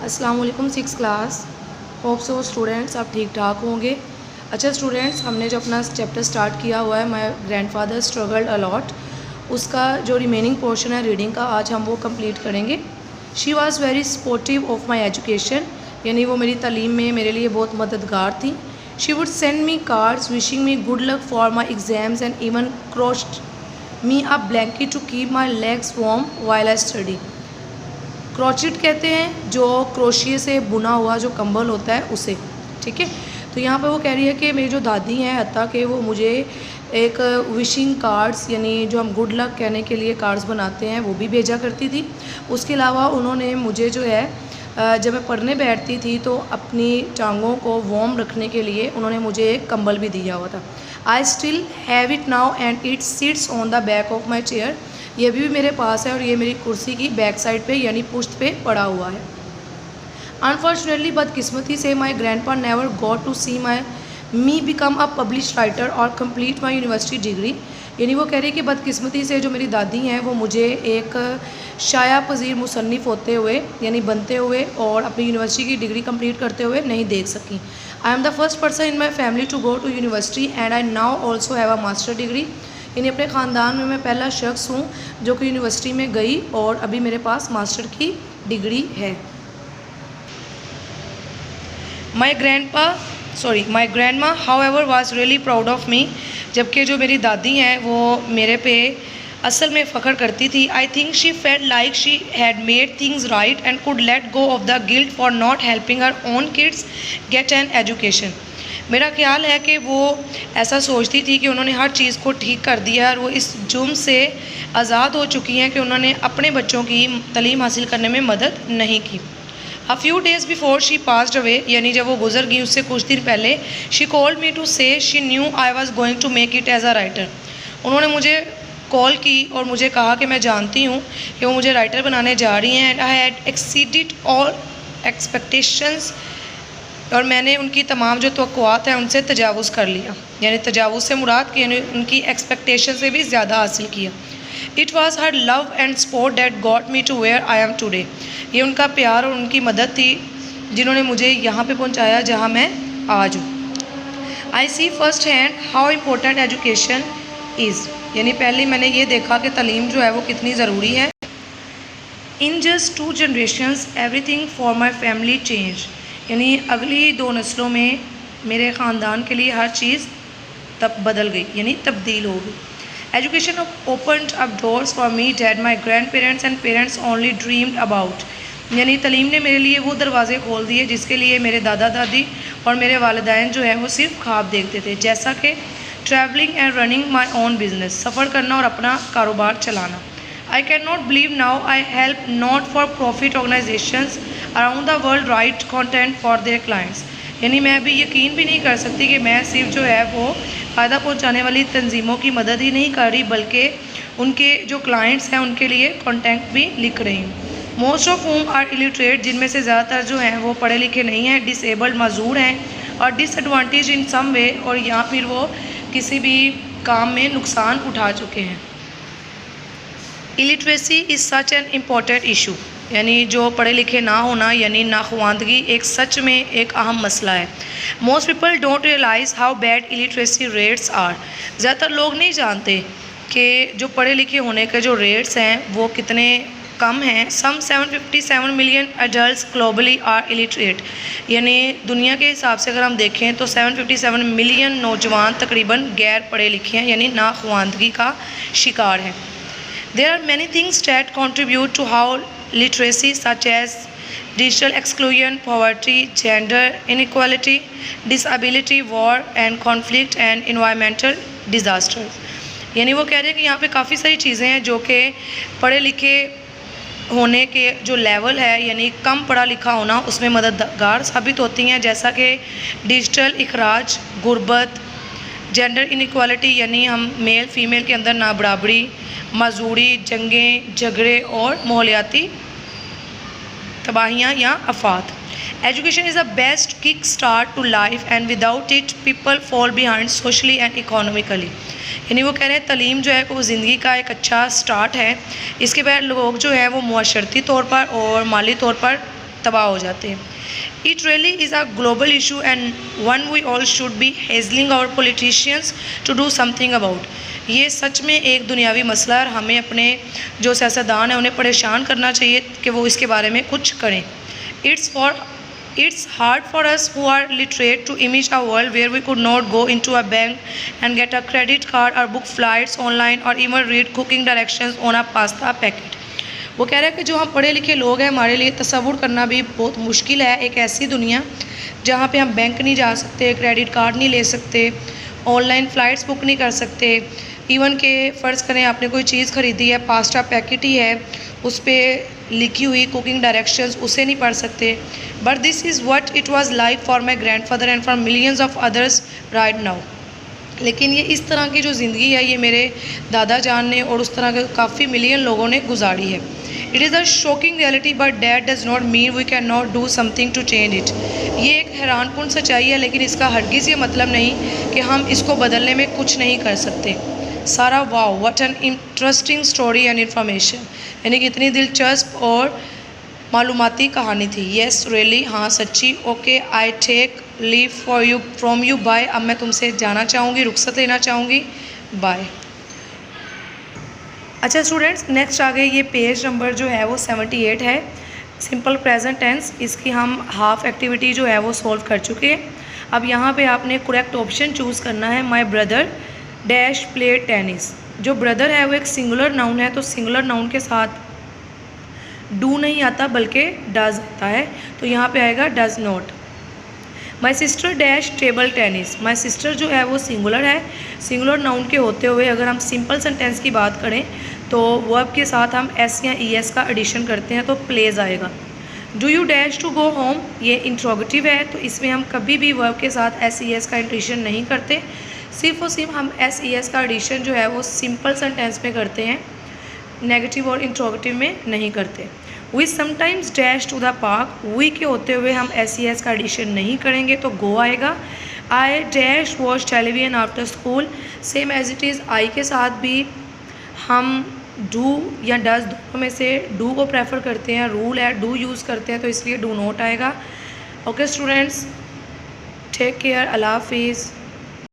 अस्सलाम वालेकुम six class. Hope so students आप ठीक ठाक होंगे। अच्छा स्टूडेंट्स, हमने जो अपना चैप्टर स्टार्ट किया हुआ है माय ग्रैंडफादर स्ट्रगल्ड अलॉट, उसका जो रिमेनिंग पोर्शन है रीडिंग का आज हम वो कंप्लीट करेंगे। She was very supportive of my education, यानी वो मेरी तालीम में मेरे लिए बहुत मददगार थी। She would send me cards wishing me good luck for my exams and even crocheted me a blanket to keep my legs warm while I study. Crochet कहते हैं जो क्रोशिए से बुना हुआ जो कंबल होता है उसे, ठीक है। तो यहाँ पे वो कह रही है कि मेरी जो दादी हैं हत्ता के वो मुझे एक विशिंग कार्ड्स, यानी जो हम गुड लक कहने के लिए कार्ड्स बनाते हैं, वो भी भेजा करती थी। उसके अलावा उन्होंने मुझे जो है जब मैं पढ़ने बैठती थी तो अपनी टांगों को वार्म रखने के लिए उन्होंने मुझे एक कंबल भी दिया हुआ था। I still have it now and it sits on the back of my chair. ये अभी भी मेरे पास है और ये मेरी कुर्सी की बैक साइड पे यानी पुश्त पे पड़ा हुआ है। अनफॉर्चुनेटली बदकिस्मती से my grandpa never got to see me become a publish writer और कंप्लीट माई यूनिवर्सिटी डिग्री। यानी वो कह रही है कि बदकिस्मती से जो मेरी दादी हैं वो मुझे एक शाया पजीर मुसन्निफ़ होते हुए यानी बनते हुए और अपनी यूनिवर्सिटी की डिग्री कंप्लीट करते हुए नहीं देख सकी। I am the first person in my family to go to university and I now also have a master degree. यानी अपने ख़ानदान में मैं पहला शख्स हूँ जो कि यूनिवर्सिटी में गई और अभी मेरे पास मास्टर की डिग्री है। My grandma however was really proud of me. जबकि जो मेरी दादी हैं वो मेरे पे असल में फ़ख्र करती थी। I think she felt like she had made things right and could let go of the guilt for not helping her own kids get an education. मेरा ख्याल है कि वो ऐसा सोचती थी कि उन्होंने हर चीज़ को ठीक कर दिया है और वो इस जुर्म से आज़ाद हो चुकी हैं कि उन्होंने अपने बच्चों की तालीम हासिल करने में मदद नहीं की। A few days before she passed away, यानी जब वो गुजर गई उससे कुछ दिन पहले, she called me to say she knew I was going to make it as a writer. उन्होंने मुझे कॉल की और मुझे कहा कि मैं जानती हूँ कि वो मुझे राइटर बनाने जा रही हैं। And I had exceeded all expectations, और मैंने उनकी तमाम जो तवक्कुआत हैं उनसे तजावुज़ कर लिया। यानी तजावुज़ से मुराद कि उनकी एक्सपेक्टेशन से भी ज़्यादा हासिल किया। It was her love and support that got me to where I am today. ये उनका प्यार और उनकी मदद थी जिन्होंने मुझे यहाँ पे पहुँचाया जहाँ मैं आज हूँ। I see first hand how important education is. यानी पहले मैंने ये देखा कि तालीम जो है वो कितनी ज़रूरी है। In just 2 generations everything for my family change. यानी अगली 2 नस्लों में मेरे ख़ानदान के लिए हर चीज़ तब बदल गई, यानी तब्दील हो गई। Education opened up doors for me that my grand parents and parents only dreamed about. यानी तालीम ने मेरे लिए वो दरवाज़े खोल दिए जिसके लिए मेरे दादा दादी और मेरे वालिदैन जो है वो सिर्फ ख्वाब देखते थे, जैसा कि travelling and running my own business, सफ़र करना और अपना कारोबार चलाना। I cannot believe now I help not for profit organizations around the world write content for their clients। यानी मैं अभी यकीन भी नहीं कर सकती कि मैं सिर्फ जो है वो फ़ायदा पहुंचाने वाली तंजीमों की मदद ही नहीं कर रही बल्कि उनके जो क्लाइंट्स हैं उनके लिए कंटेंट भी लिख रही हूँ। Most of whom are illiterate, जिनमें से ज़्यादातर जो हैं वो पढ़े लिखे नहीं हैं, डिसेबल्ड माजूर हैं और डिसएडवांटेज इन सम वे, और या फिर वो किसी भी काम में नुकसान उठा चुके हैं। Illiteracy is such an important issue. यानी जो पढ़े लिखे ना होना यानी नाखवानदगी एक सच में एक अहम मसला है। Most people don't realise how bad illiteracy rates are. ज़्यादातर लोग नहीं जानते कि जो पढ़े लिखे होने के जो रेट्स हैं वो कितने कम हैं। Some 757 million adults globally are illiterate. यानी दुनिया के हिसाब से अगर हम देखें तो 757 मिलियन नौजवान तकरीबन गैर पढ़े लिखे हैं यानी नाखवानदगी का शिकार हैं। There are many things that contribute to how literacy, such as digital exclusion, poverty, gender inequality, disability, war and conflict and environmental disasters। यानी वो कह रहे हैं कि यहाँ पे काफ़ी सारी चीज़ें हैं जो कि पढ़े लिखे होने के जो लेवल है यानी कम पढ़ा लिखा होना उसमें मददगार साबित होती हैं, जैसा कि डिजिटल इखराज, गुर्बत, जेंडर इनइक्वालिटी यानी हम मेल फीमेल के अंदर ना बराबरी, मजदूरी, जंगें, झगड़े और माहौलियाती तबाहियाँ या आफात। Education is the best kick start to life and without it people fall behind socially and economically. यानी वो कह रहे हैं तालीम जो है वो ज़िंदगी का एक अच्छा स्टार्ट है। इसके बाद लोग जो है वो मुआशरती तौर पर और माली तौर पर तबाह हो जाते हैं। It really is a global issue and one we all should be hassling our politicians to do something about. ये सच में एक दुनियावी मसला है और हमें अपने जो सियासतदान हैं उन्हें परेशान करना चाहिए कि वो इसके बारे में कुछ करें। It's hard for us who are literate to imagine a world where we could not go into a bank and get a credit card or book flights online or even read cooking directions on a pasta packet. वो कह रहे हैं कि जो हम पढ़े लिखे लोग हैं हमारे लिए तसव्वुर करना भी बहुत मुश्किल है एक ऐसी दुनिया जहाँ पे हम बैंक नहीं जा सकते, क्रेडिट कार्ड नहीं ले सकते, ऑनलाइन फ़्लाइट्स बुक नहीं कर सकते, इवन के फ़र्ज़ करें आपने कोई चीज़ ख़रीदी है, पास्ता पैकेट ही है, उस पर लिखी हुई कुकिंग डायरेक्शंस उसे नहीं पढ़ सकते। But this is what it was like for my grandfather and for millions of others right now. लेकिन ये इस तरह की जो ज़िंदगी है ये मेरे दादा जान ने और उस तरह के काफ़ी मिलियन लोगों ने गुजारी है। It is a shocking reality but that does not mean we can not do something to change it. ये एक हैरानकुन सच्चाई है लेकिन इसका हरगिज़ ये मतलब नहीं कि हम इसको बदलने में कुछ नहीं कर सकते। सारा wow what an interesting story and information, यानी कि इतनी दिलचस्प और मालूमाती कहानी थी। येस रियली, हाँ सच्ची। Okay I take leave from you bye. अब मैं तुमसे जाना चाहूँगी, रुखसत लेना चाहूँगी, बाय। अच्छा स्टूडेंट्स, नेक्स्ट आगे ये पेज नंबर जो है वो 78 है, सिंपल प्रेजेंट टेंस। इसकी हम हाफ एक्टिविटी जो है वो सॉल्व कर चुके हैं। अब यहाँ पे आपने करेक्ट ऑप्शन चूज़ करना है। My brother dash play tennis. जो ब्रदर है वो एक सिंगुलर नाउन है, तो सिंगुलर नाउन के साथ डू नहीं आता बल्कि डज आता है, तो यहाँ पे आएगा does not. My sister dash table tennis. My sister जो है वो सिंगुलर है, सिंगुलर नाउन के होते हुए अगर हम सिंपल सेंटेंस की बात करें तो वर्ब के साथ हम एस या ई एस का एडिशन करते हैं तो प्लेज आएगा। Do you dash to go home, ये इंट्रोगेटिव है तो इसमें हम कभी भी वर्ब के साथ एस ई एस का एडिशन नहीं करते, सिर्फ और सिर्फ हम एस ई एस का एडिशन जो है वो सिंपल सेंटेंस में करते हैं, नेगेटिव और इंट्रोगेटिव में नहीं करते। We sometimes dash to the park, we के होते हुए हम एस ई एस का एडिशन नहीं करेंगे तो गो आएगा। I dash watch television after school, same as it is I के साथ भी हम डू या डज दोनों में से डू को प्रेफर करते हैं, रूल है डू यूज़ करते हैं तो इसलिए डू नॉट आएगा। ओके स्टूडेंट्स, टेक केयर, अल्लाह हाफिज़।